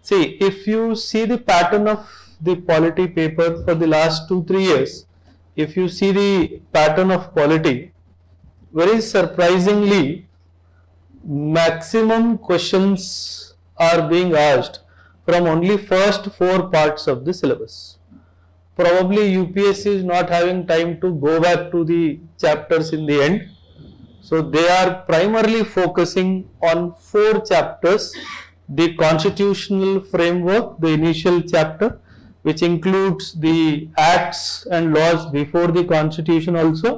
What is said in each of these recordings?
See, if you see the pattern of the polity paper for the last 2-3 years, if you see the pattern of polity, very surprisingly, maximum questions are being asked from only first 4 parts of the syllabus. Probably UPSC is not having time to go back to the chapters in the end. So they are primarily focusing on 4 chapters: the constitutional framework, the initial chapter, which includes the acts and laws before the constitution also,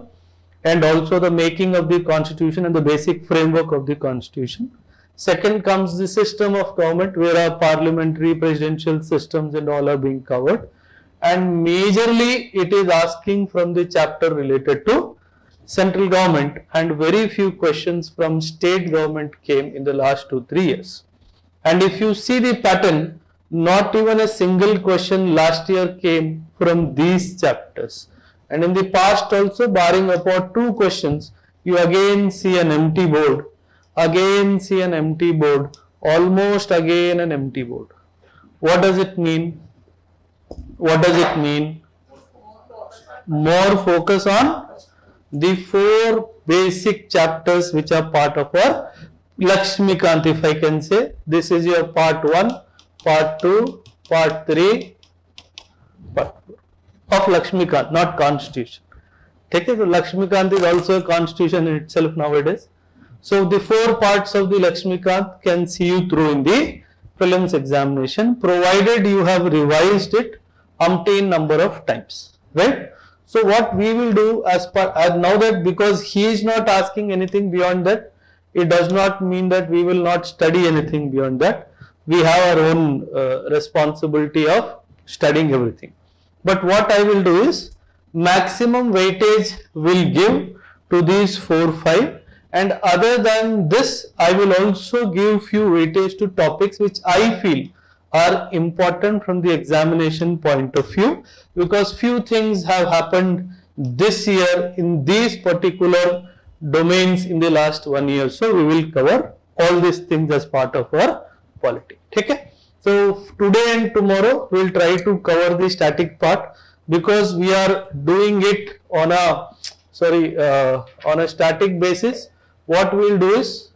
and also the making of the constitution and the basic framework of the constitution. Second comes the system of government, where our parliamentary, presidential systems and all are being covered. And majorly it is asking from the chapter related to central government, and very few questions from state government came in the last 2-3 years. And if you see the pattern, not even a single question last year came from these chapters. And in the past also, barring about 2 questions, you again see an empty board, almost again an empty board. What does it mean? What does it mean? More focus on the 4 basic chapters which are part of our Lakshmikant, if I can say. This is your part 1, part 2, part 3 of Lakshmikant, not constitution. Take it, Lakshmikant is also a constitution in itself nowadays. So the 4 parts of the Lakshmikant can see you through in the prelims examination, provided you have revised it umpteen number of times, right? So what we will do as now that, because he is not asking anything beyond that, it does not mean that we will not study anything beyond that. We have our own responsibility of studying everything. But what I will do is, maximum weightage will give to these 4-5, and other than this, I will also give few weightage to topics which I feel are important from the examination point of view, because few things have happened this year in these particular domains in the last 1 year. So we will cover all these things as part of our polity. Okay? So today and tomorrow we will try to cover the static part, because we are doing it on a static basis. What we will do is,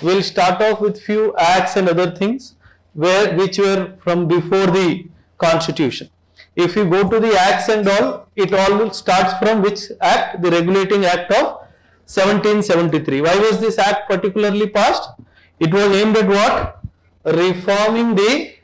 we will start off with few acts and other things which were from before the constitution. If you go to the acts and all, it all starts from which act? The regulating act of 1773. Why was this act particularly passed? It was aimed at what? Reforming the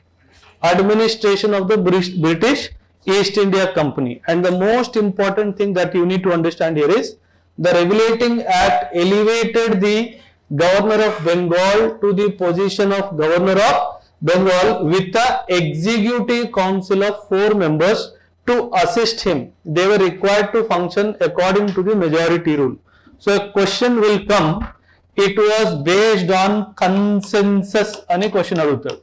administration of the British East India Company. And the most important thing that you need to understand here is, the regulating act elevated the governor of Bengal to the position of governor of Bengal with the executive council of 4 members to assist him. They were required to function according to the majority rule. So a question will come, it was based on consensus, any question adugutar.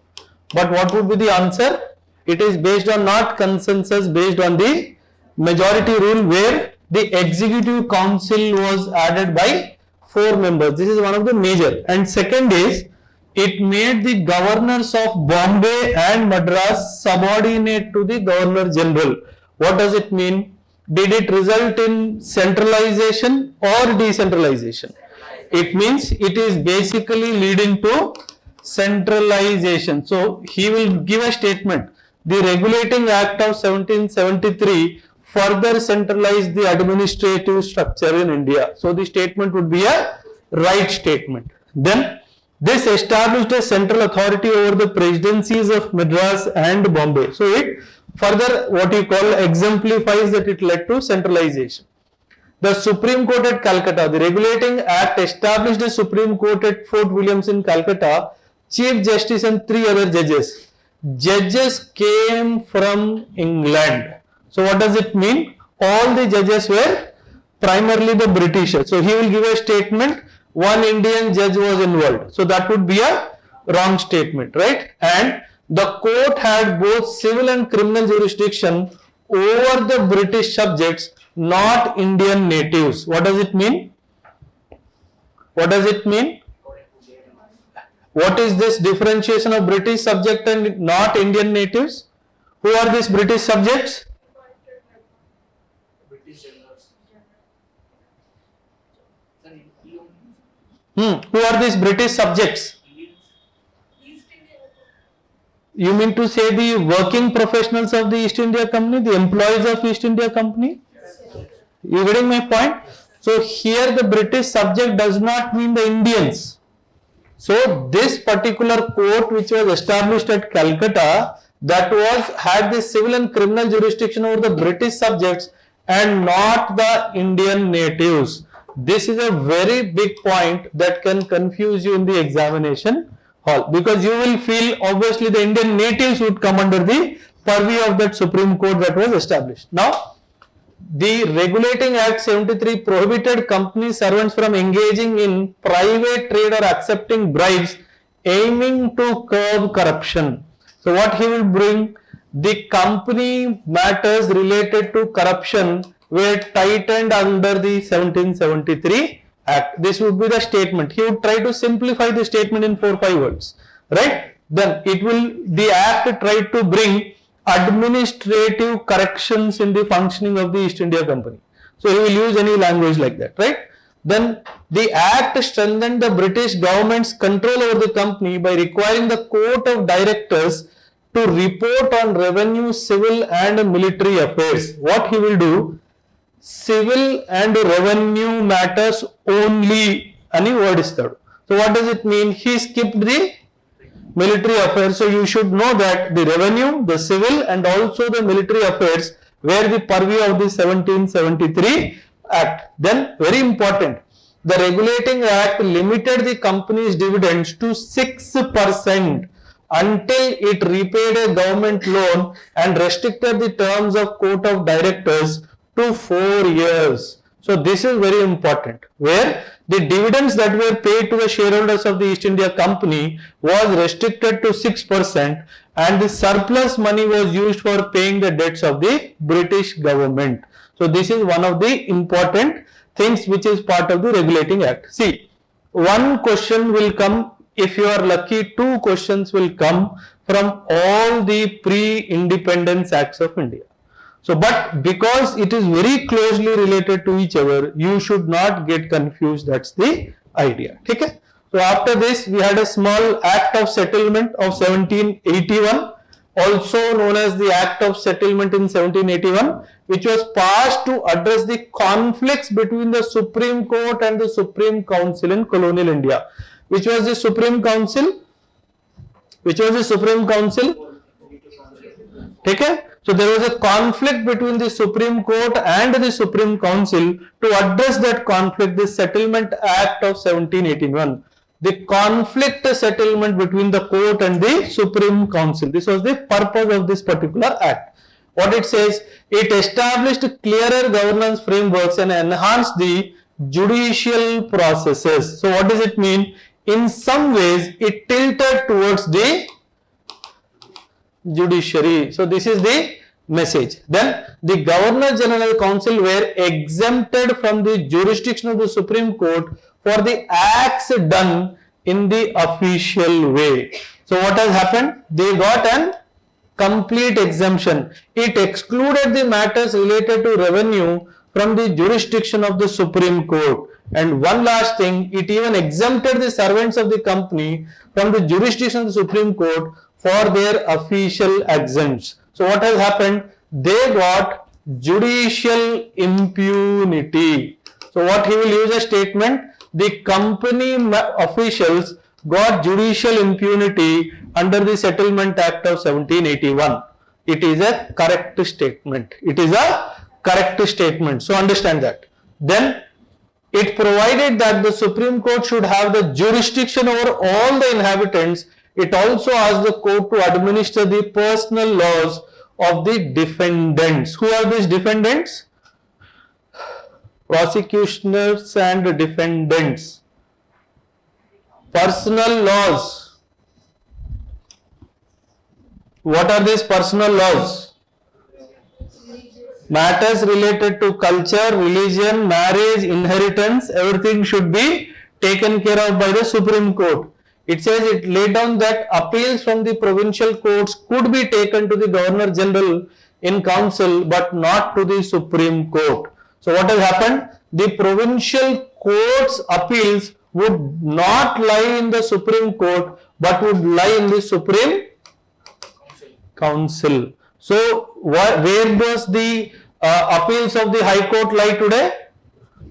But what would be the answer? It is based on not consensus, based on the majority rule, where the executive council was added by 4 members. This is one of the major. And second is, it made the governors of Bombay and Madras subordinate to the Governor General. What does it mean? Did it result in centralization or decentralization? It means it is basically leading to centralization. So he will give a statement. The Regulating Act of 1773 further centralized the administrative structure in India. So the statement would be a right statement. Then this established a central authority over the presidencies of Madras and Bombay. So it further, what you call, exemplifies that it led to centralization. The Supreme Court at Calcutta, the Regulating Act established a Supreme Court at Fort Williams in Calcutta, Chief Justice and 3 other judges. Judges came from England. So what does it mean? All the judges were primarily the Britishers. So he will give a statement, 1 Indian judge was involved. So that would be a wrong statement, right? And the court had both civil and criminal jurisdiction over the British subjects, not Indian natives. What does it mean? What does it mean? What is this differentiation of British subject and not Indian natives? Who are these British subjects? Who are these British subjects? You mean to say the working professionals of the East India Company, the employees of East India Company? You getting my point? So here the British subject does not mean the Indians. So this particular court which was established at Calcutta, that had the civil and criminal jurisdiction over the British subjects and not the Indian natives. This is a very big point that can confuse you in the examination hall, because you will feel obviously the Indian natives would come under the purview of that Supreme Court that was established. Now, the Regulating Act 73 prohibited company servants from engaging in private trade or accepting bribes aiming to curb corruption. So what he will bring, the company matters related to corruption were tightened under the 1773 Act. This would be the statement. He would try to simplify the statement in 4 or 5 words, right? Then the Act tried to bring administrative corrections in the functioning of the East India Company. So he will use any language like that, right? Then the Act strengthened the British government's control over the company by requiring the Court of Directors to report on revenue, civil and military affairs. What he will do? Civil and revenue matters only ani word istadu. So what does it mean? He skipped the military affairs. So you should know that the revenue, the civil and also the military affairs were the purview of the 1773 Act. Then very important, the Regulating Act limited the company's dividends to 6% until it repaid a government loan and restricted the terms of Court of Directors to 4 years. So this is very important, where the dividends that were paid to the shareholders of the East India Company was restricted to 6% and the surplus money was used for paying the debts of the British government. So this is one of the important things which is part of the Regulating Act. See, one question will come, if you are lucky, 2 questions will come from all the pre-independence acts of India. So, but because it is very closely related to each other, you should not get confused. That's the idea. Okay? So, after this, we had a small Act of Settlement of 1781, also known as the Act of Settlement in 1781, which was passed to address the conflicts between the Supreme Court and the Supreme Council in colonial India. Which was the Supreme Council? Which was the Supreme Council? Okay? So there was a conflict between the Supreme Court and the Supreme Council. To address that conflict, the Settlement Act of 1781, the conflict settlement between the court and the Supreme Council. This was the purpose of this particular act. What it says, it established clearer governance frameworks and enhanced the judicial processes. So what does it mean? In some ways, it tilted towards the judiciary. So this is the message. Then the Governor General Council were exempted from the jurisdiction of the Supreme Court for the acts done in the official way. So what has happened? They got an complete exemption. It excluded the matters related to revenue from the jurisdiction of the Supreme Court. And one last thing, it even exempted the servants of the company from the jurisdiction of the Supreme Court for their official exempts. So what has happened? They got judicial impunity. So what he will use a statement, the company officials got judicial impunity under the Settlement Act of 1781. It is a correct statement. It is a correct statement. So understand that. Then it provided that the Supreme Court should have the jurisdiction over all the inhabitants. It also asked the court to administer the personal laws of the defendants. Who are these defendants? Prosecutioners and defendants. Personal laws. What are these personal laws? Matters related to culture, religion, marriage, inheritance, everything should be taken care of by the Supreme Court. It says it laid down that appeals from the provincial courts could be taken to the Governor General in Council but not to the Supreme Court. So what has happened? The provincial courts appeals would not lie in the Supreme Court but would lie in the Supreme Council. So where does the appeals of the High Court lie today?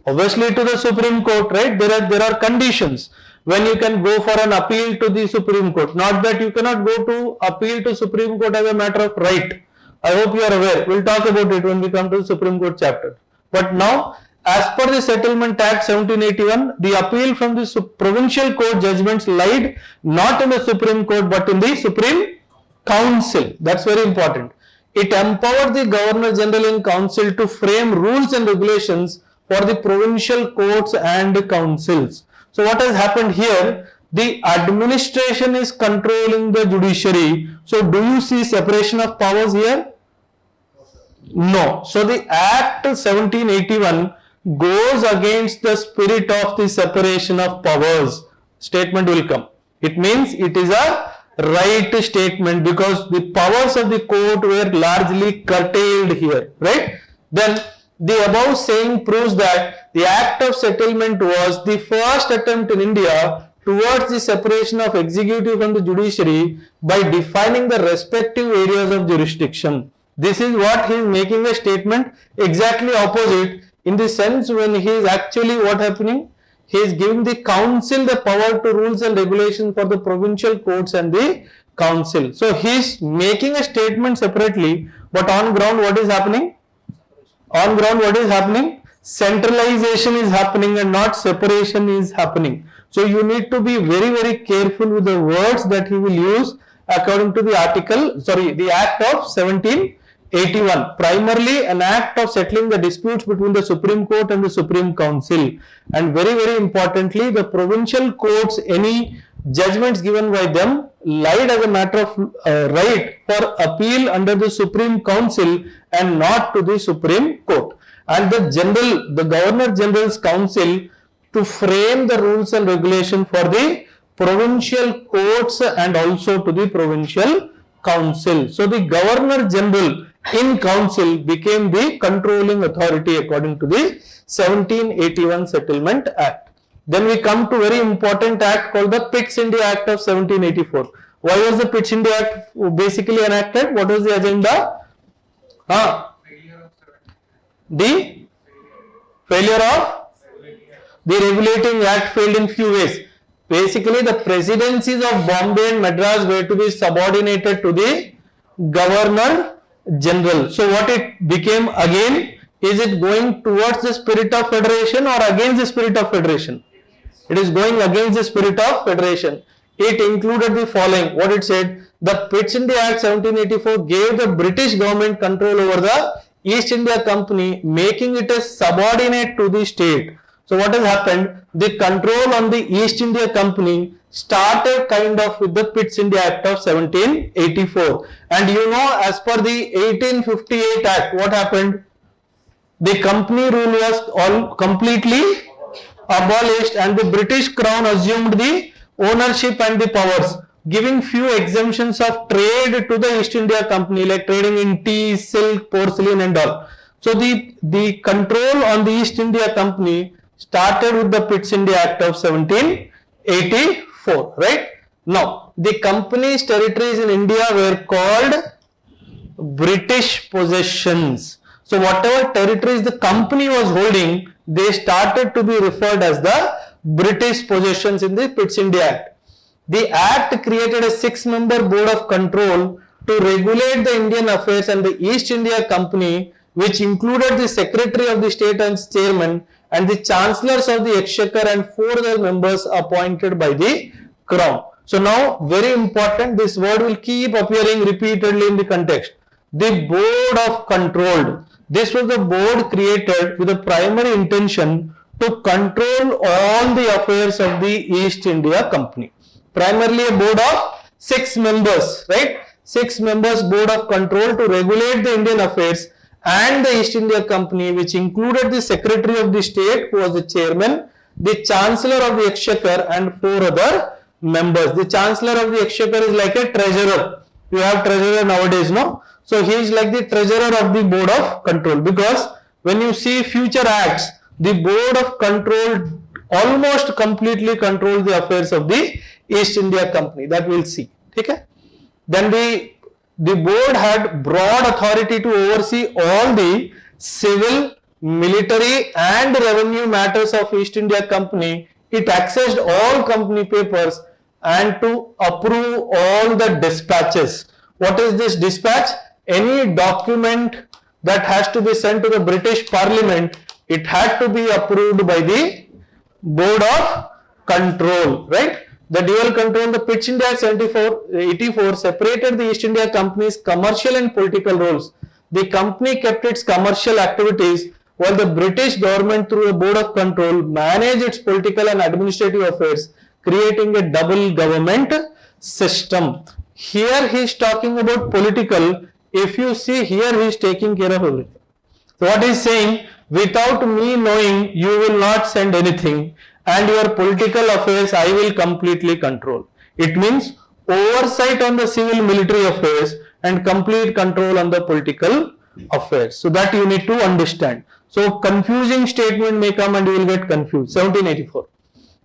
Obviously to the Supreme Court, right? There are conditions when you can go for an appeal to the Supreme Court. Not that you cannot go to appeal to Supreme Court as a matter of right. I hope you are aware. We'll talk about it when we come to the Supreme Court chapter. But now, as per the Settlement Act 1781, the appeal from the provincial court judgments lied not in the Supreme Court but in the Supreme Council. That's very important. It empowered the Governor General in Council to frame rules and regulations for the provincial courts and councils. So what has happened here? The administration is controlling the judiciary. So do you see separation of powers here? No. So the Act 1781 goes against the spirit of the separation of powers. Statement will come. It means it is a right statement because the powers of the court were largely curtailed here, right? Then the above saying proves that the Act of Settlement was the first attempt in India towards the separation of executive from the judiciary by defining the respective areas of jurisdiction. This is what he is making a statement exactly opposite, in the sense when he is actually what happening? He is giving the council the power to rules and regulations for the provincial courts and the council. So he is making a statement separately, but on ground what is happening? On ground what is happening? Centralization is happening and not separation is happening. So you need to be very careful with the words that he will use according to the the Act of 1781. Primarily an act of settling the disputes between the Supreme Court and the Supreme Council. And very importantly, the provincial courts, any judgments given by them lied as a matter of right for appeal under the Supreme Council and not to the Supreme Court. And the Governor General's Council to frame the rules and regulation for the provincial courts and also to the provincial council. So the Governor General in Council became the controlling authority according to the 1781 Settlement Act. Then we come to very important act called the Pitt's India Act of 1784. Why was the Pitt's India Act basically enacted? What was the agenda? The failure of the regulating act failed in few ways. Basically, the presidencies of Bombay and Madras were to be subordinated to the Governor General. So what it became again? Is it going towards the spirit of federation or against the spirit of federation? It is going against the spirit of federation. It included the following. What it said? The Pitt's India Act 1784 gave the British government control over the East India Company, making it a subordinate to the state. So what has happened? The control on the East India Company started kind of with the Pitt's India Act of 1784. And you know, as per the 1858 Act, what happened? The company rule was all completely abolished and the British Crown assumed the ownership and the powers, giving few exemptions of trade to the East India Company, like trading in tea, silk, porcelain and all. So the control on the East India Company started with the Pitt's India Act of 1784, right? Now, the company's territories in India were called British possessions. So whatever territories the company was holding, they started to be referred as the British possessions in the Pitt's India Act. The Act created a 6-member board of control to regulate the Indian affairs and the East India Company, which included the Secretary of the State as chairman and the Chancellors of the Exchequer and 4 other members appointed by the Crown. So now, very important, this word will keep appearing repeatedly in the context. The Board of Control. This was the board created with the primary intention to control all the affairs of the East India Company. Primarily a board of 6 members, right? 6 members board of control to regulate the Indian affairs and the East India Company, which included the Secretary of the State, who was the chairman, the Chancellor of the Exchequer and 4 other members. The Chancellor of the Exchequer is like a treasurer. You have treasurer nowadays, no? So he is like the treasurer of the board of control, because when you see future acts, the board of control almost completely control the affairs of the East India Company. That we'll see. Okay? Then the board had broad authority to oversee all the civil, military and revenue matters of East India Company. It accessed all company papers and to approve all the dispatches. What is this dispatch? Any document that has to be sent to the British Parliament, it had to be approved by the board of control, right? The dual control, the Pitch India Act 84 separated the East India Company's commercial and political roles. The company kept its commercial activities while the British government through a board of control managed its political and administrative affairs, creating a double government system. Here he is talking about political. If you see here, he is taking care of everything. So what he is saying, without me knowing, you will not send anything, and your political affairs I will completely control. It means oversight on the civil military affairs and complete control on the political affairs. So that you need to understand. So confusing statement may come and you will get confused. 1784.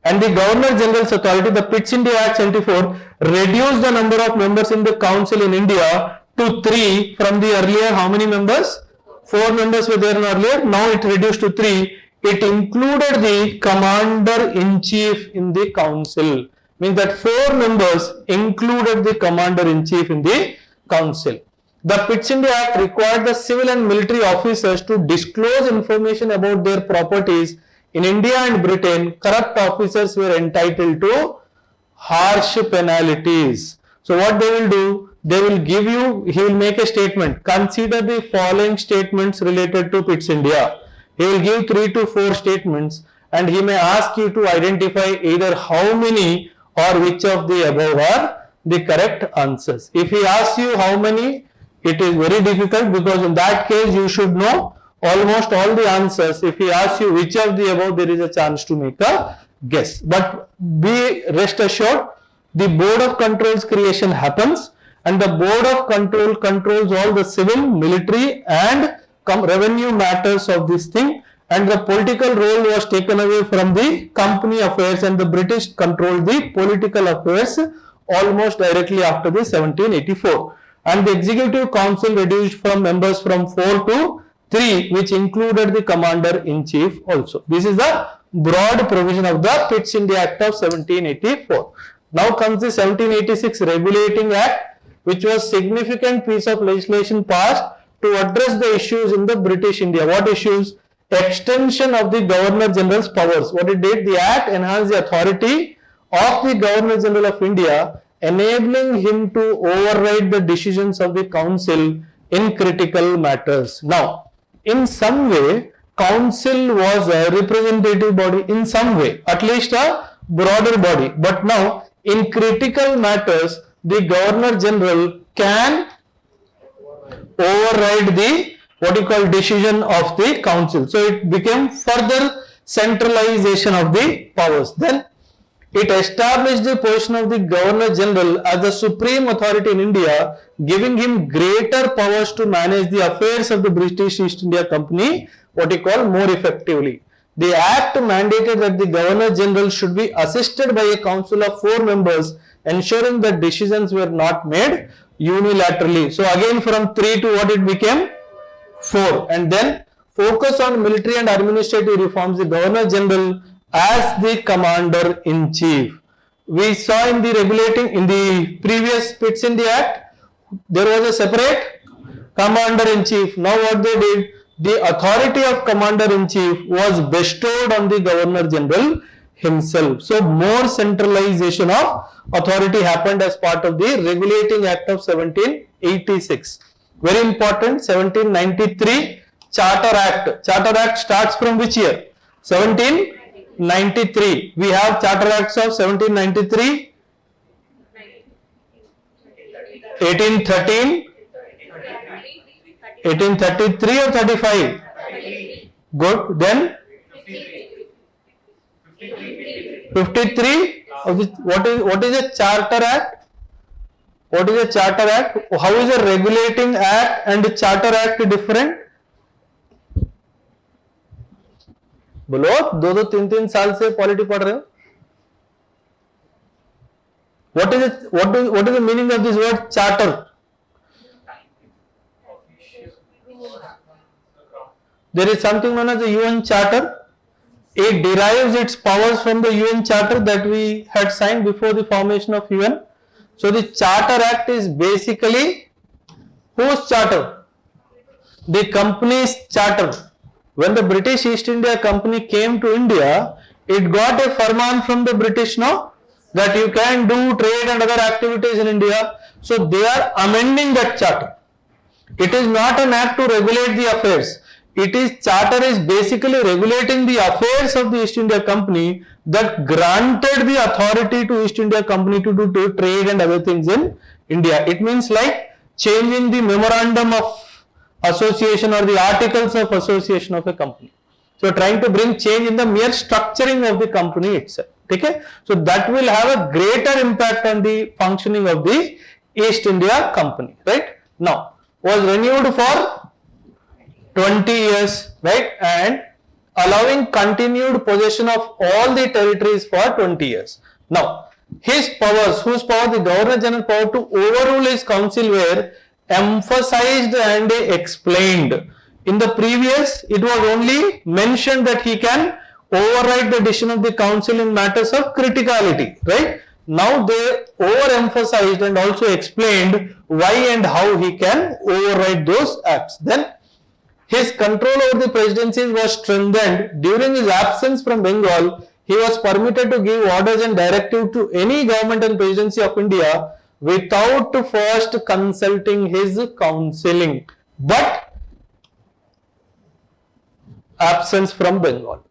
And the Governor General's authority, the Pitch India Act 74, reduced the number of members in the council in India to 3 from the earlier, how many members? 4 members were there earlier. Now it reduced to 3. It included the commander-in-chief in the council. Means that 4 members included the commander-in-chief in the council. The Pitch India Act required the civil and military officers to disclose information about their properties. In India and Britain, corrupt officers were entitled to harsh penalties. So what they will do, they will give you, he will make a statement. Consider the following statements related to Pitch India. He will give 3 to 4 statements and he may ask you to identify either how many or which of the above are the correct answers. If he asks you how many, it is very difficult, because in that case you should know almost all the answers. If he asks you which of the above, there is a chance to make a guess. But be rest assured, the board of control's creation happens, and the board of control controls all the civil, military and revenue matters of this thing, and the political role was taken away from the company affairs, and the British controlled the political affairs almost directly after the 1784. And the executive council reduced from members from 4 to 3, which included the commander-in-chief also. This is the broad provision of the Pitch India Act of 1784. Now comes the 1786 Regulating Act, which was significant piece of legislation passed to address the issues in the British India. What issues? Extension of the Governor General's powers. What it did? The Act enhanced the authority of the Governor General of India, enabling him to override the decisions of the council in critical matters. Now, in some way, council was a representative body in some way, at least a broader body. But now, in critical matters, the Governor General can override the what you call decision of the council. So it became further centralization of the powers. Then it established the position of the Governor General as the supreme authority in India, giving him greater powers to manage the affairs of the British East India Company, what you call, more effectively. The Act mandated that the Governor General should be assisted by a council of 4 members, ensuring that decisions were not made unilaterally. So again from 3 to what it became? 4. And then focus on military and administrative reforms, the Governor General as the Commander-in-Chief. We saw in the previous Pitch India Act, there was a separate Commander-in-Chief. Now what they did, the authority of Commander-in-Chief was bestowed on the Governor General himself. So more centralization of authority happened as part of the Regulating Act of 1786. Very important, 1793 Charter Act. Charter Act starts from which year? 1793. We have Charter Acts of 1793, 1813, 1833 or 35? Good. Then 53, of the, what is a Charter Act? What is a Charter Act? How is a regulating act and a Charter Act different? बोलो, 2-3 साल से polity पढ़ रहे हो. What is it? What is the meaning of this word charter? There is something known as the UN Charter. It derives its powers from the UN Charter that we had signed before the formation of UN. So the Charter Act is basically whose charter? The company's charter. When the British East India Company came to India, it got a firman from the British, no? That you can do trade and other activities in India. So they are amending that charter. It is not an act to regulate the affairs. Charter is basically regulating the affairs of the East India Company that granted the authority to East India Company to do trade and other things in India. It means like changing the memorandum of association or the articles of association of a company. So trying to bring change in the mere structuring of the company itself. Okay? So that will have a greater impact on the functioning of the East India Company. Right? Now, was renewed for 20 years, right, and allowing continued possession of all the territories for 20 years. Now, his powers, whose power? The Governor General power to overrule his council were emphasized and explained. In the previous, it was only mentioned that he can override the decision of the council in matters of criticality, right? Now they overemphasized and also explained why and how he can override those acts. Then his control over the presidencies was strengthened. During his absence from Bengal, he was permitted to give orders and directives to any government and presidency of India without first consulting his counseling. But absence from Bengal.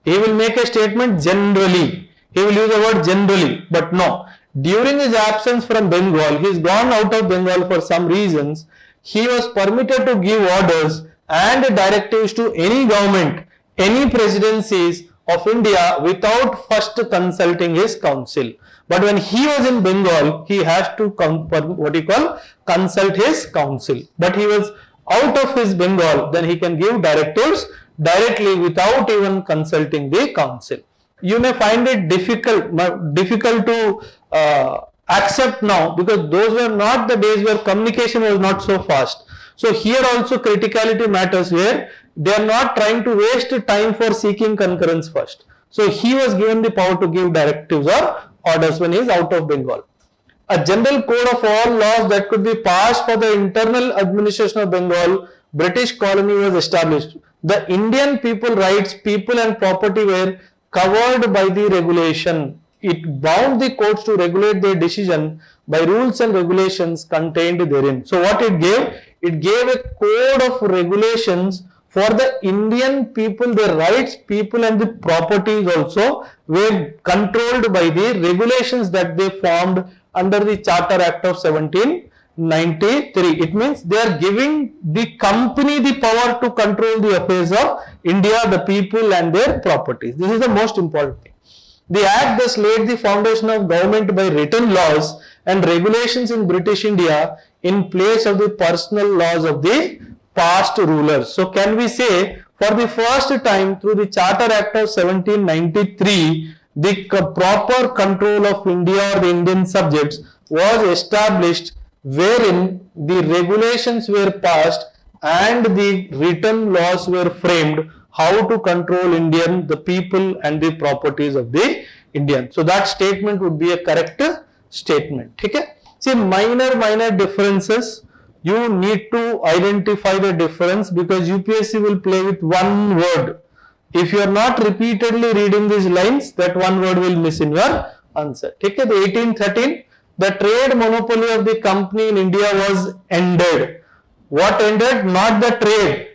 He will make a statement generally. He will use the word generally, but no. During his absence from Bengal, he has gone out of Bengal for some reasons. He was permitted to give orders and directives to any government, any presidencies of India without first consulting his council. But when he was in Bengal, he has to consult his council. But he was out of his Bengal, then he can give directives directly without even consulting the council. You may find it difficult to accept now, because those were not the days where communication was not so fast. So here also criticality matters, where they are not trying to waste time for seeking concurrence first. So he was given the power to give directives or orders when he is out of Bengal. A general code of all laws that could be passed for the internal administration of Bengal, British colony, was established. The Indian people rights, people and property were covered by the regulation. It bound the courts to regulate their decision by rules and regulations contained therein. So what it gave? It gave a code of regulations for the Indian people. Their rights, people and the properties also were controlled by the regulations that they formed under the Charter Act of 1793. It means they are giving the company the power to control the affairs of India, the people and their properties. This is the most important thing. The Act thus laid the foundation of government by written laws and regulations in British India in place of the personal laws of the past rulers. So can we say, for the first time through the Charter Act of 1793, the proper control of India or the Indian subjects was established, wherein the regulations were passed and the written laws were framed how to control the people and the properties of the Indian. So that statement would be a correct statement. Okay? See, minor differences, you need to identify the difference, because UPSC will play with one word. If you are not repeatedly reading these lines, that one word will miss in your answer. Okay? The 1813, the trade monopoly of the company in India was ended. What ended? Not the trade.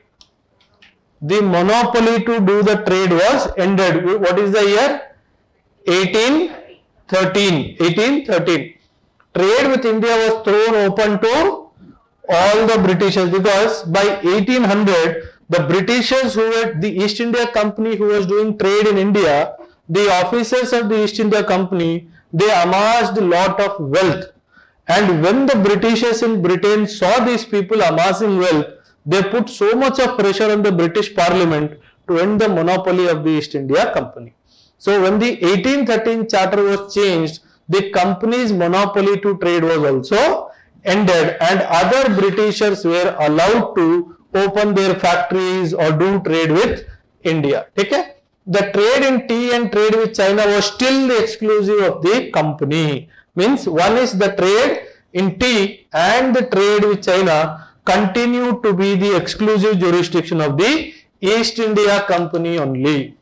The monopoly to do the trade was ended. What is the year? 1813. 1813. Trade with India was thrown open to all the Britishers, because by 1800, the Britishers who were the East India Company who was doing trade in India, the officers of the East India Company, they amassed a lot of wealth. And when the Britishers in Britain saw these people amassing wealth, they put so much of pressure on the British Parliament to end the monopoly of the East India Company. So when the 1813 charter was changed, the company's monopoly to trade was also ended and other Britishers were allowed to open their factories or do trade with India. Okay? The trade in tea and trade with China was still the exclusive of the company. Means one is the trade in tea and the trade with China continue to be the exclusive jurisdiction of the East India Company only.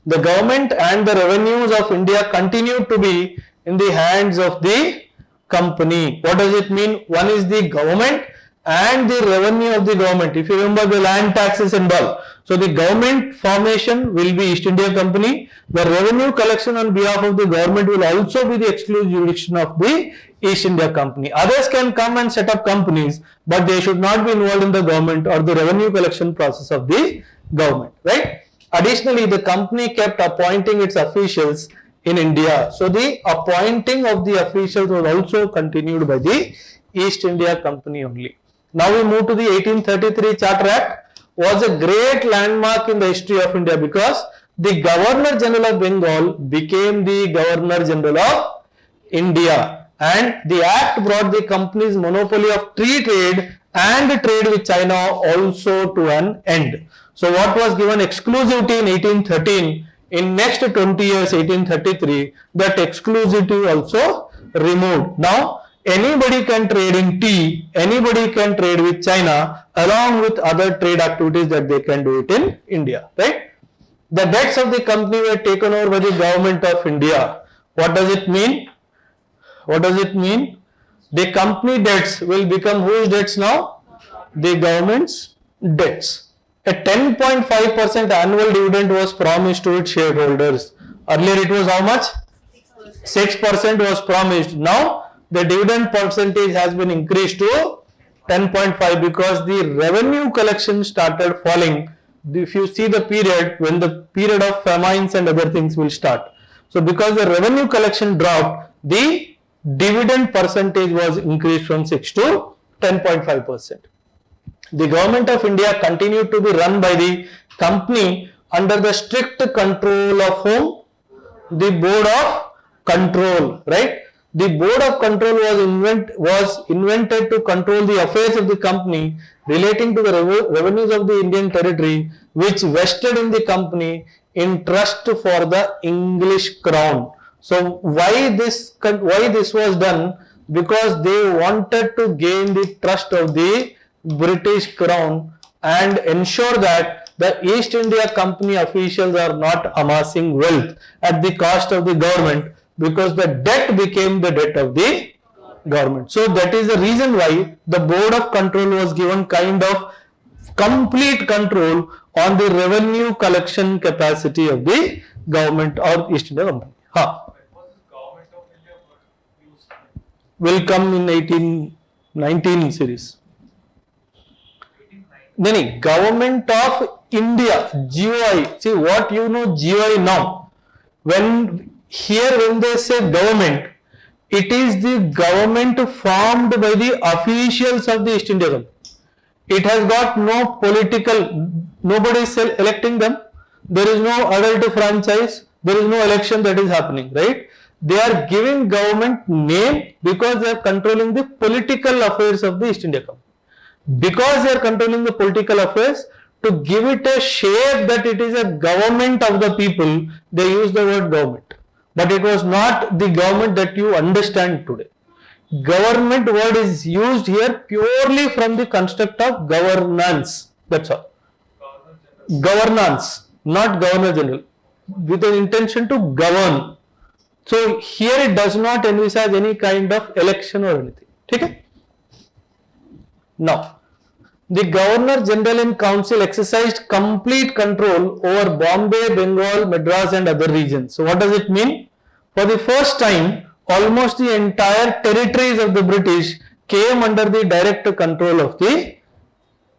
The government and the revenues of India continue to be in the hands of the company. What does it mean? One is the government and the revenue of the government. If you remember the land taxes and all. So the government formation will be East India Company. The revenue collection on behalf of the government will also be the exclusive jurisdiction of the East India Company. Others can come and set up companies, but they should not be involved in the government or the revenue collection process of the government, right? Additionally, the company kept appointing its officials in India. So the appointing of the officials was also continued by the East India Company only. Now we move to the 1833 Charter Act. Was a great landmark in the history of India because the Governor General of Bengal became the Governor General of India, and the act brought the company's monopoly of tea trade and trade with China also to an end. So what was given exclusivity in 1813, in next 20 years 1833, that exclusivity also removed. Now anybody can trade in tea, anybody can trade with China along with other trade activities that they can do it in India, right? The debts of the company were taken over by the government of India. What does it mean? What does it mean? The company debts will become whose debts now? The government's debts. A 10.5% annual dividend was promised to its shareholders. Earlier it was how much? 6% was promised. Now the dividend percentage has been increased to 10.5 because the revenue collection started falling. If you see the period, when the period of famines and other things will start. So because the revenue collection dropped, the dividend percentage was increased from 6 to 10.5%. The government of India continued to be run by the company under the strict control of whom? The Board of Control, right? The Board of Control was invented to control the affairs of the company relating to the revenues of the Indian territory, which vested in the company in trust for the English crown. So why this was done? Because they wanted to gain the trust of the British crown and ensure that the East India Company officials are not amassing wealth at the cost of the government, because the debt became the debt of the government. So that is the reason why the Board of Control was given kind of complete control on the revenue collection capacity of the government or East India Company. Will come in 1819 series. Then Government of India, GOI. See what you know GOI now. When they say government, it is the government formed by the officials of the East India Company. It has got no political, nobody is electing them. There is no adult franchise. There is no election that is happening, right? They are giving government name because they are controlling the political affairs of the East India Company. Because they are controlling the political affairs, to give it a shape that it is a government of the people, they use the word government. But it was not the government that you understand today. Government word is used here purely from the construct of governance. That's all. Governance, not Governor General, with an intention to govern. So here it does not envisage any kind of election or anything. Okay? Now, the Governor General and Council exercised complete control over Bombay, Bengal, Madras and other regions. So what does it mean? For the first time, almost the entire territories of the British came under the direct control of the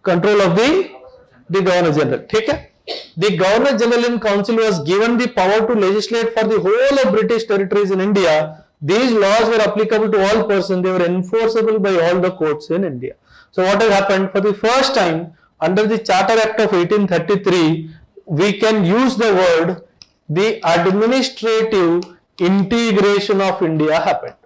Governor General. Okay? The Governor General in Council was given the power to legislate for the whole of British territories in India. These laws were applicable to all persons. They were enforceable by all the courts in India. So what has happened? For the first time under the Charter Act of 1833, we can use the word the administrative integration of India happened.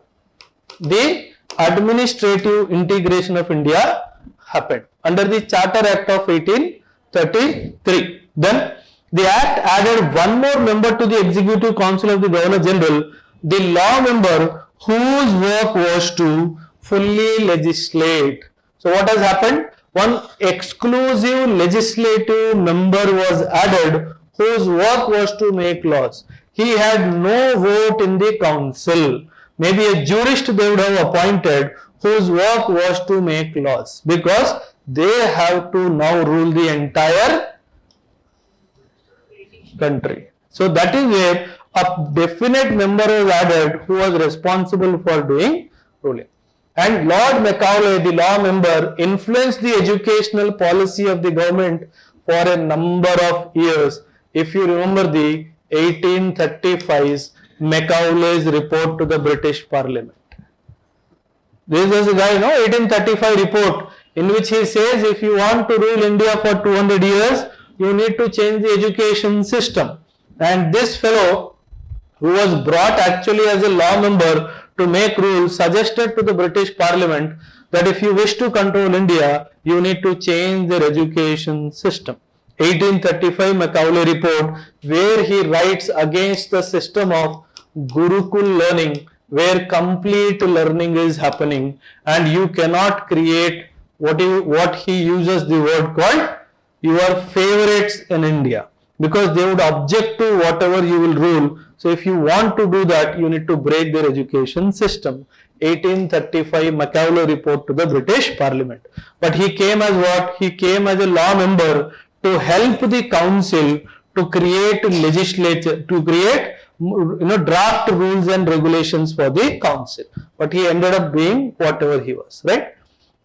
The administrative integration of India happened under the Charter Act of 1833. Then the Act added one more member to the Executive Council of the Governor General, the law member whose work was to fully legislate. So what has happened? One exclusive legislative member was added whose work was to make laws. He had no vote in the council. Maybe a jurist they would have appointed whose work was to make laws, because they have to now rule the entire country. So that is where a definite member was added who was responsible for doing ruling. And Lord Macaulay, the law member, influenced the educational policy of the government for a number of years. If you remember the 1835's Macaulay's report to the British Parliament. This was a guy, 1835 report, in which he says if you want to rule India for 200 years, you need to change the education system. And this fellow, who was brought actually as a law member to make rules, suggested to the British Parliament that if you wish to control India, you need to change their education system. 1835 Macaulay report, where he writes against the system of Gurukul learning, where complete learning is happening, and you cannot create what he uses the word called your favorites in India, because they would object to whatever you will rule. So if you want to do that, you need to break their education system. 1835 Macaulay report to the British Parliament. But he came as what? He came as a law member to help the council to create legislature, to create draft rules and regulations for the council. But he ended up being whatever he was, right?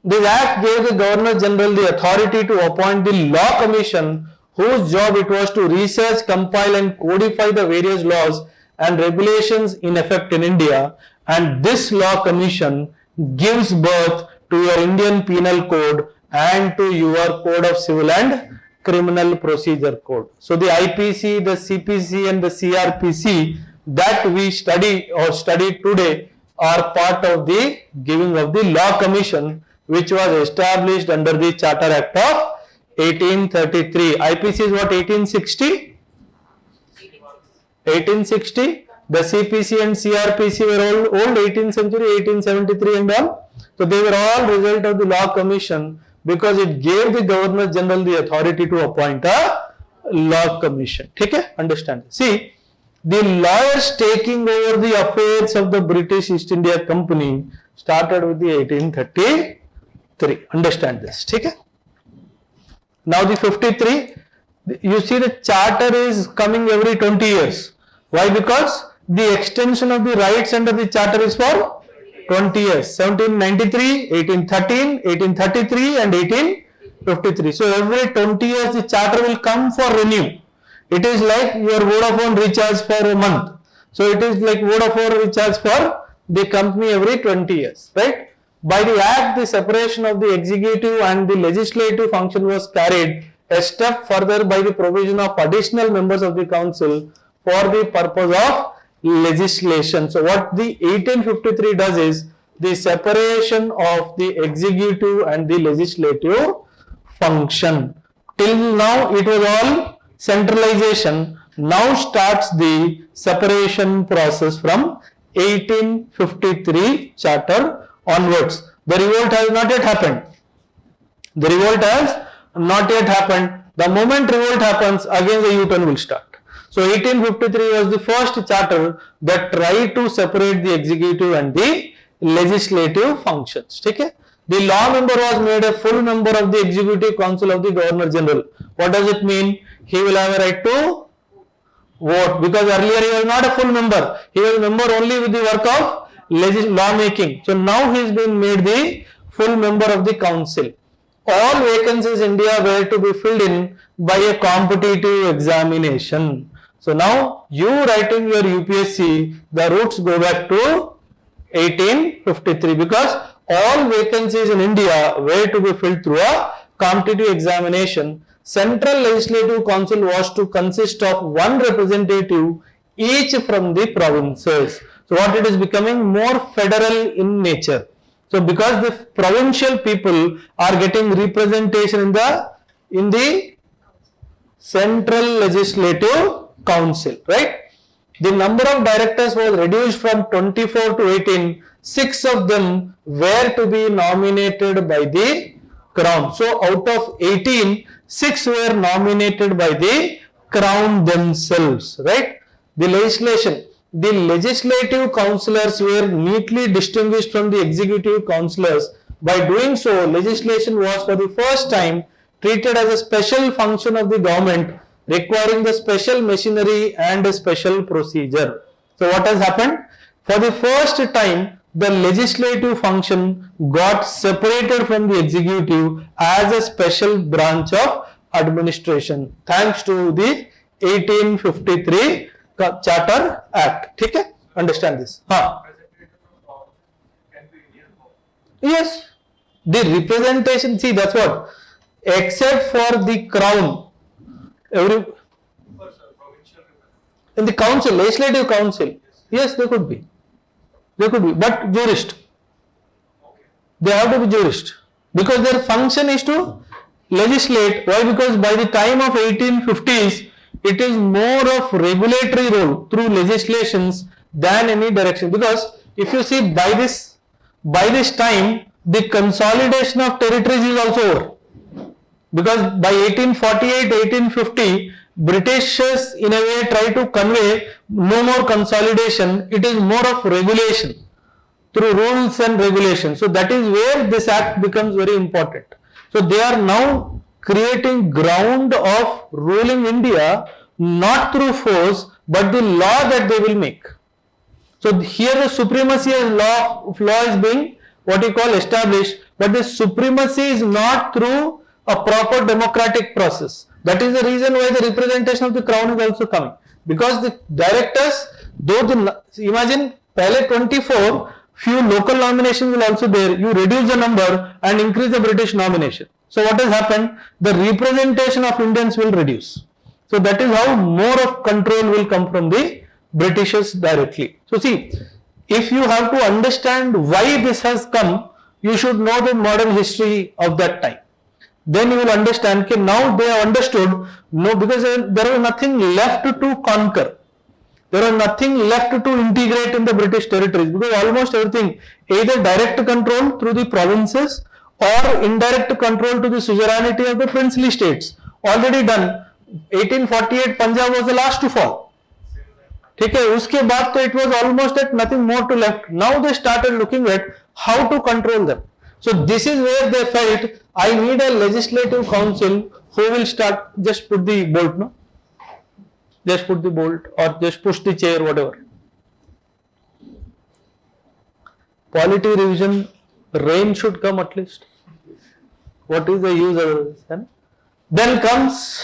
This act gave the Governor General the authority to appoint the Law Commission, whose job it was to research, compile and codify the various laws and regulations in effect in India. And this Law Commission gives birth to your Indian Penal Code and to your Code of Civil and Criminal Procedure Code. So the IPC, the CPC and the CRPC that we study or studied today are part of the giving of the Law Commission, which was established under the Charter Act of 1833. IPC is what, 1860? 1860. The CPC and CRPC were all old, 18th century, 1873 and all. So they were all result of the Law Commission, because it gave the Governor General the authority to appoint a Law Commission. Okay? Understand? See, the lawyers taking over the affairs of the British East India Company started with the 1833. Understand this. Okay? Now the 53, you see the charter is coming every 20 years. Why? Because the extension of the rights under the charter is for 20 years. 1793, 1813, 1833 and 1853. So every 20 years the charter will come for renew. It is like your Vodafone recharge for a month. So it is like Vodafone recharge for the company every 20 years, right? By the act, the separation of the executive and the legislative function was carried a step further by the provision of additional members of the council for the purpose of legislation. So what the 1853 does is the separation of the executive and the legislative function. Till now it was all centralization. Now starts the separation process from 1853 charter onwards. The revolt has not yet happened. The revolt has not yet happened. The moment revolt happens, again the U-turn will start. So 1853 was the first charter that tried to separate the executive and the legislative functions. Okay? The law member was made a full member of the Executive Council of the Governor General. What does it mean? He will have a right to vote, because earlier he was not a full member. He was a member only with the work of law making. So now he has been made the full member of the council. all vacancies in India were to be filled in by a competitive examination. So now you writing your UPSC, the roots go back to 1853 because all vacancies in India were to be filled through a competitive examination. Central Legislative Council was to consist of one representative each from the provinces. So what it is becoming more federal in nature. So because the provincial people are getting representation in the Central Legislative Council, right? The number of directors was reduced from 24 to 18. 6 of them were to be nominated by the Crown. So out of 18, 6 were nominated by the Crown themselves, right? The legislation. The legislative councillors were neatly distinguished from the executive councillors. By doing so, legislation was for the first time treated as a special function of the government, requiring the special machinery and a special procedure. So what has happened? For the first time, the legislative function got separated from the executive as a special branch of administration, thanks to the 1853 Charter Act. Okay? Understand this? Yes. The representation, see, that's what. Except for the Crown, in the council, legislative council, yes, they could be. They could be, but jurist. They have to be jurist because their function is to legislate. Why? Because by the time of 1850s, it is more of regulatory role through legislations than any direction. Because if you see by this time, the consolidation of territories is also over. Because by 1848, 1850, Britishers in a way try to convey no more consolidation, it is more of regulation through rules and regulations. So that is where this act becomes very important. So they are now creating ground of ruling India not through force but the law that they will make. So here the supremacy of law is being what you call established, but the supremacy is not through a proper democratic process. That is the reason why the representation of the Crown is also coming. Because the directors, imagine, pehle 24, few local nominations will also there. You reduce the number and increase the British nomination. So what has happened? The representation of Indians will reduce. So that is how more of control will come from the Britishers directly. So see, if you have to understand why this has come, you should know the modern history of that time. Then you will understand that now they have understood, no, because there was nothing left to conquer. There was nothing left to integrate in the British territories because almost everything, either direct control through the provinces or indirect control to the suzerainty of the princely states, already done. 1848 Punjab was the last to fall. Okay, uske baad to it was almost at nothing more to left. Now they started looking at how to control them. So this is where they felt, I need a legislative council who will start, just put the bolt, no? Just put the bolt or just push the chair, whatever. Polity revision, rain should come at least. What is the use of this? Then comes,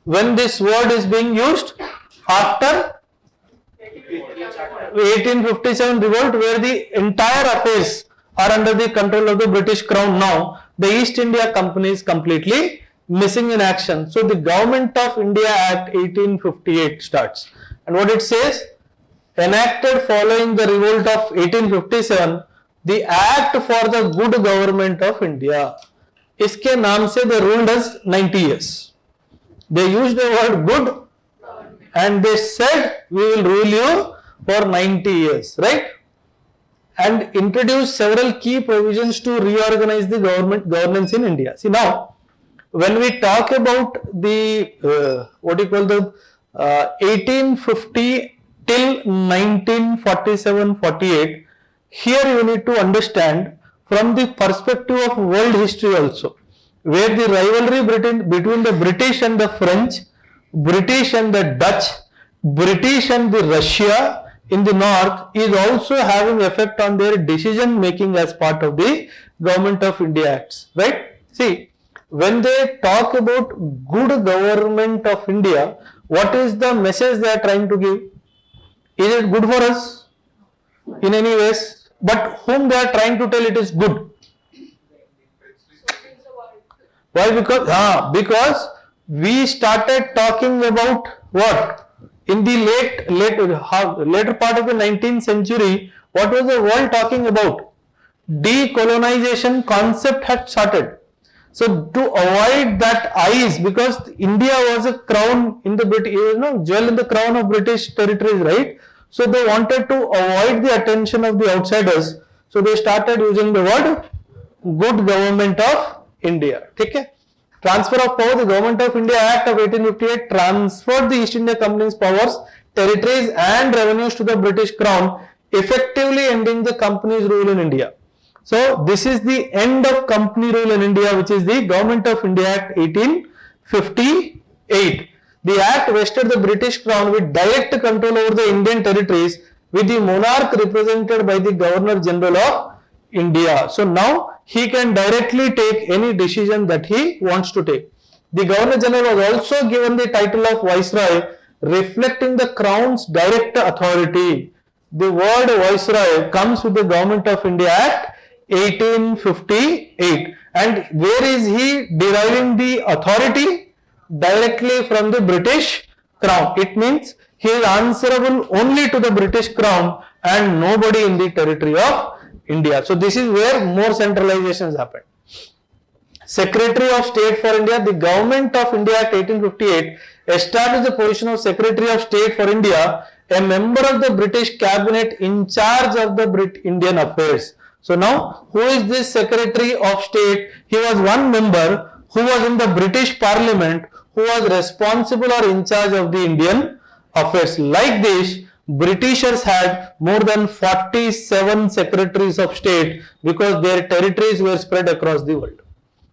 when this word is being used, after 1857 revolt, where the entire affairs are under the control of the British Crown now, the East India Company is completely missing in action. So the Government of India Act 1858 starts. And what it says, enacted following the revolt of 1857, the Act for the Good Government of India. Iske naam se they ruled us 90 years. They used the word good and they said we will rule you for 90 years, right? And introduced several key provisions to reorganize the governance in India. See now, when we talk about the 1850 till 1947-48, here you need to understand from the perspective of world history also, where the rivalry between the British and the French, British and the Dutch, British and the Russia, in the north is also having effect on their decision making as part of the Government of India Acts, right? See, when they talk about good government of India, what is the message they are trying to give? Is it good for us in any ways? But whom they are trying to tell it is good? Why? Because we started talking about what? In the later part of the 19th century, what was the world talking about? Decolonization concept had started. So to avoid that eyes, because India was a crown in the British, jewel in the crown of British territories, right? So they wanted to avoid the attention of the outsiders. So they started using the word good government of India. Okay? Transfer of power. The Government of India Act of 1858 transferred the East India Company's powers, territories and revenues to the British Crown, effectively ending the company's rule in India. So this is the end of company rule in India, which is the Government of India Act 1858. The act vested the British Crown with direct control over the Indian territories, with the monarch represented by the Governor General of India. So now he can directly take any decision that he wants to take. The Governor General was also given the title of Viceroy, reflecting the Crown's direct authority. The word Viceroy comes with the Government of India Act 1858. And where is he deriving the authority? Directly from the British Crown. It means he is answerable only to the British Crown and nobody in the territory of India. So this is where more centralizations happened. Secretary of State for India. The Government of India Act 1858 established the position of Secretary of State for India, a member of the British Cabinet in charge of the Indian affairs. So now, who is this Secretary of State? He was one member who was in the British Parliament, who was responsible or in charge of the Indian affairs. Like this, Britishers had more than 47 Secretaries of State because their territories were spread across the world.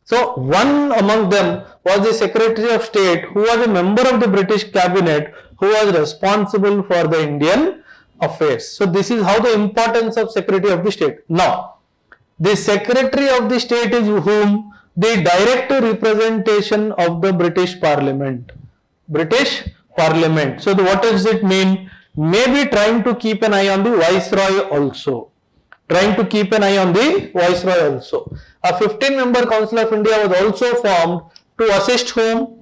So one among them was the Secretary of State, who was a member of the British Cabinet, who was responsible for the Indian affairs. So this is how the importance of Secretary of the State. Now, the Secretary of the State is whom? The direct representation of the British Parliament. British Parliament. So what does it mean? Maybe trying to keep an eye on the Viceroy also. Trying to keep an eye on the Viceroy also. A 15-member Council of India was also formed to assist whom?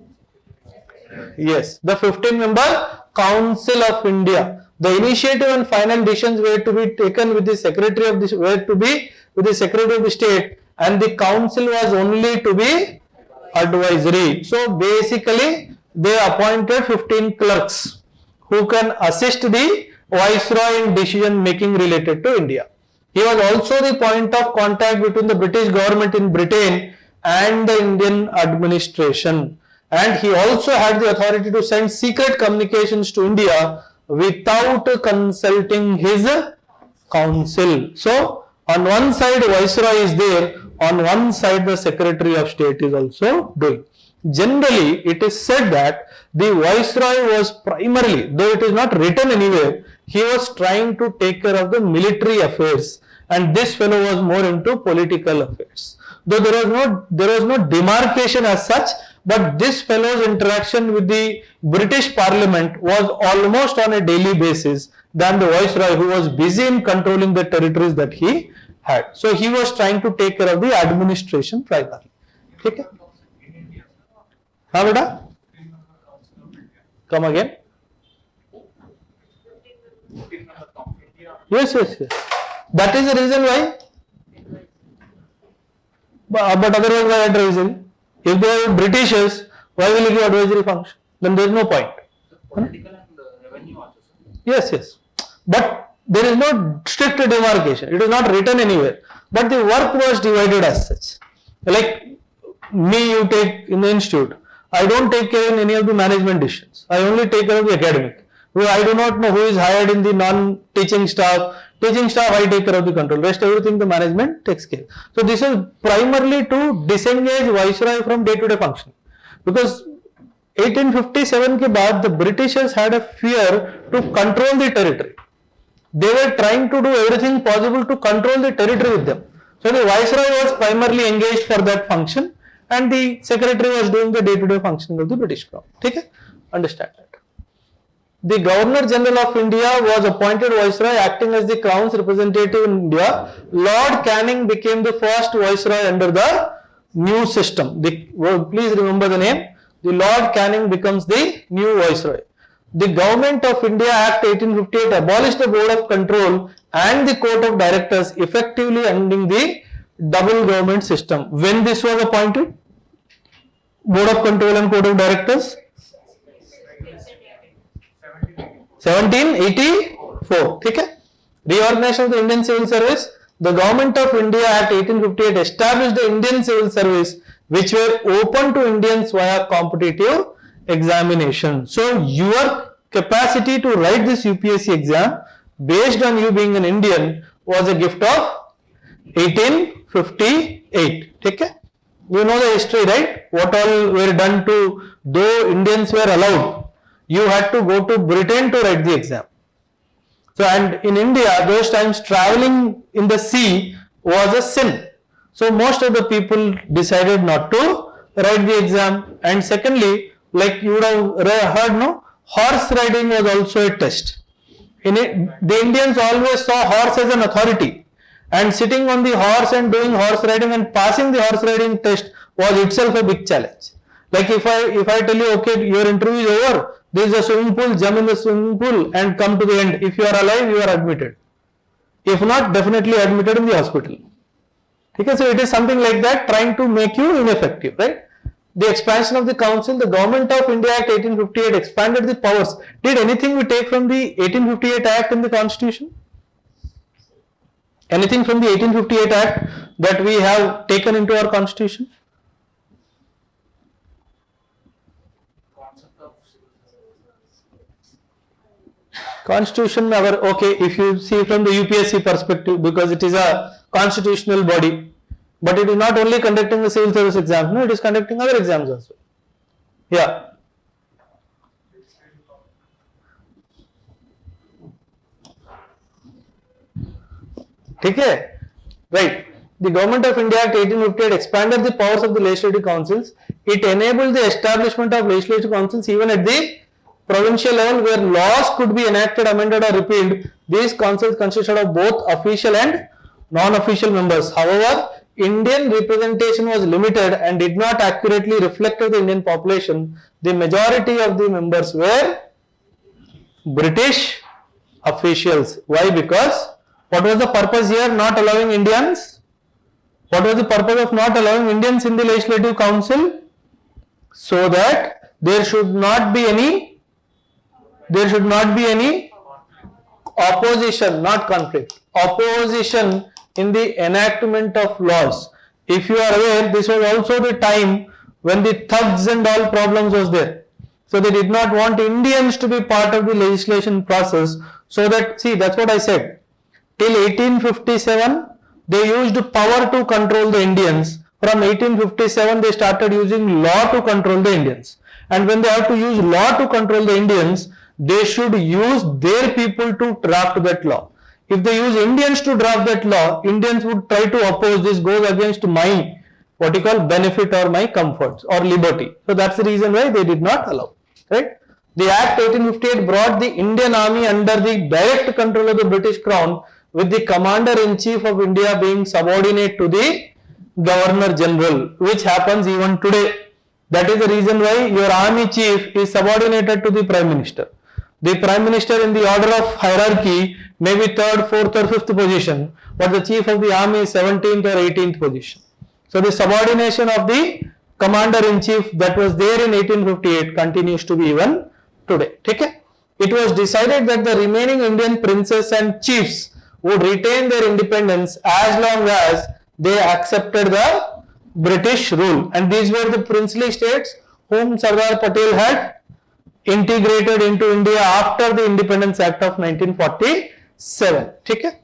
Yes, the 15-member Council of India. The initiative and final decisions were to be taken with the Secretary of the Secretary of the State, and the Council was only to be advisory. So basically, they appointed 15 clerks who can assist the Viceroy in decision making related to India. He was also the point of contact between the British government in Britain and the Indian administration. And he also had the authority to send secret communications to India without consulting his council. So, on one side Viceroy is there, on one side the Secretary of State is also doing. Generally, it is said that the Viceroy was primarily, though it is not written anywhere, he was trying to take care of the military affairs, and this fellow was more into political affairs. Though there was no demarcation as such, but this fellow's interaction with the British Parliament was almost on a daily basis than the Viceroy, who was busy in controlling the territories that he had. So he was trying to take care of the administration primarily. Okay? Haan beta? Come again? Yes. That is the reason why. But otherwise, why advisory? If they are Britishers, why will you give advisory function? Then there is no point. Political and revenue also. Yes. But there is no strict demarcation. It is not written anywhere. But the work was divided as such. Like me, you take in the institute. I don't take care in any of the management decisions. I only take care of the academic. I do not know who is hired in the non-teaching staff. Teaching staff, I take care of the control. Rest everything the management takes care. So this is primarily to disengage Viceroy from day-to-day function. Because 1857 के बाद the Britishers had a fear to control the territory. they were trying to do everything possible to control the territory with them. So the viceroy was primarily engaged for that function, and the secretary was doing the day-to-day functioning of the British Crown. Okay? Understand that. The Governor General of India was appointed viceroy acting as the Crown's representative in India. Lord Canning became the first viceroy under the new system. Please remember the name. The Lord Canning becomes the new viceroy. The Government of India Act 1858 abolished the Board of Control and the Court of Directors, effectively ending the double government system. When this was appointed? Board of Control and Court of Directors? 1784. Okay? Reorganization of the Indian Civil Service. The Government of India Act 1858 established the Indian Civil Service, which were open to Indians via competitive examination. So your capacity to write this UPSC exam based on you being an Indian was a gift of 1858. Okay? You know the history, right? What all were done to, though Indians were allowed, you had to go to Britain to write the exam. So, and in India, those times traveling in the sea was a sin. So, most of the people decided not to write the exam. And secondly, like you would have heard, no, horse riding was also a test. In it, the Indians always saw horse as an authority, and sitting on the horse and doing horse riding and passing the horse riding test was itself a big challenge. Like if I tell you, okay, your interview is over, there is a swimming pool, jump in the swimming pool and come to the end. If you are alive, you are admitted. If not, definitely admitted in the hospital. Okay, so it is something like that, trying to make you ineffective, right? The expansion of the council, the Government of India Act 1858 expanded the powers. Did anything we take from the 1858 Act in the Constitution? Anything from the 1858 Act that we have taken into our Constitution? Constitution, okay, if you see from the UPSC perspective, because it is a constitutional body, but it is not only conducting the civil service exams, no, it is conducting other exams also. Yeah. Okay, right. The Government of India Act 1858 expanded the powers of the legislative councils. It enabled the establishment of legislative councils even at the provincial level, where laws could be enacted, amended or repealed. These councils consisted of both official and non-official members. However, Indian representation was limited and did not accurately reflect the Indian population. The majority of the members were British officials. Why? Because what was the purpose here? Not allowing Indians. What was the purpose of not allowing Indians in the Legislative Council? So that there should not be any opposition, not conflict, opposition in the enactment of laws. If you are aware, this was also the time when the thugs and all problems was there. So they did not want Indians to be part of the legislation process. So that, see, that's what I said. Till 1857, they used power to control the Indians. From 1857, they started using law to control the Indians. And when they have to use law to control the Indians, they should use their people to draft that law. If they use Indians to draft that law, Indians would try to oppose this, goes against my, what you call, benefit or my comforts or liberty. So that's the reason why they did not allow, right? The Act 1858 brought the Indian Army under the direct control of the British Crown, with the Commander-in-Chief of India being subordinate to the Governor General, which happens even today. That is the reason why your Army Chief is subordinated to the Prime Minister. The Prime Minister in the order of hierarchy may be 3rd, 4th or 5th position, but the Chief of the Army is 17th or 18th position. So the subordination of the Commander-in-Chief that was there in 1858 continues to be even today. Okay? It was decided that the remaining Indian princes and chiefs would retain their independence as long as they accepted the British rule. And these were the princely states whom Sardar Patel had integrated into India after the Independence Act of 1947. Okay?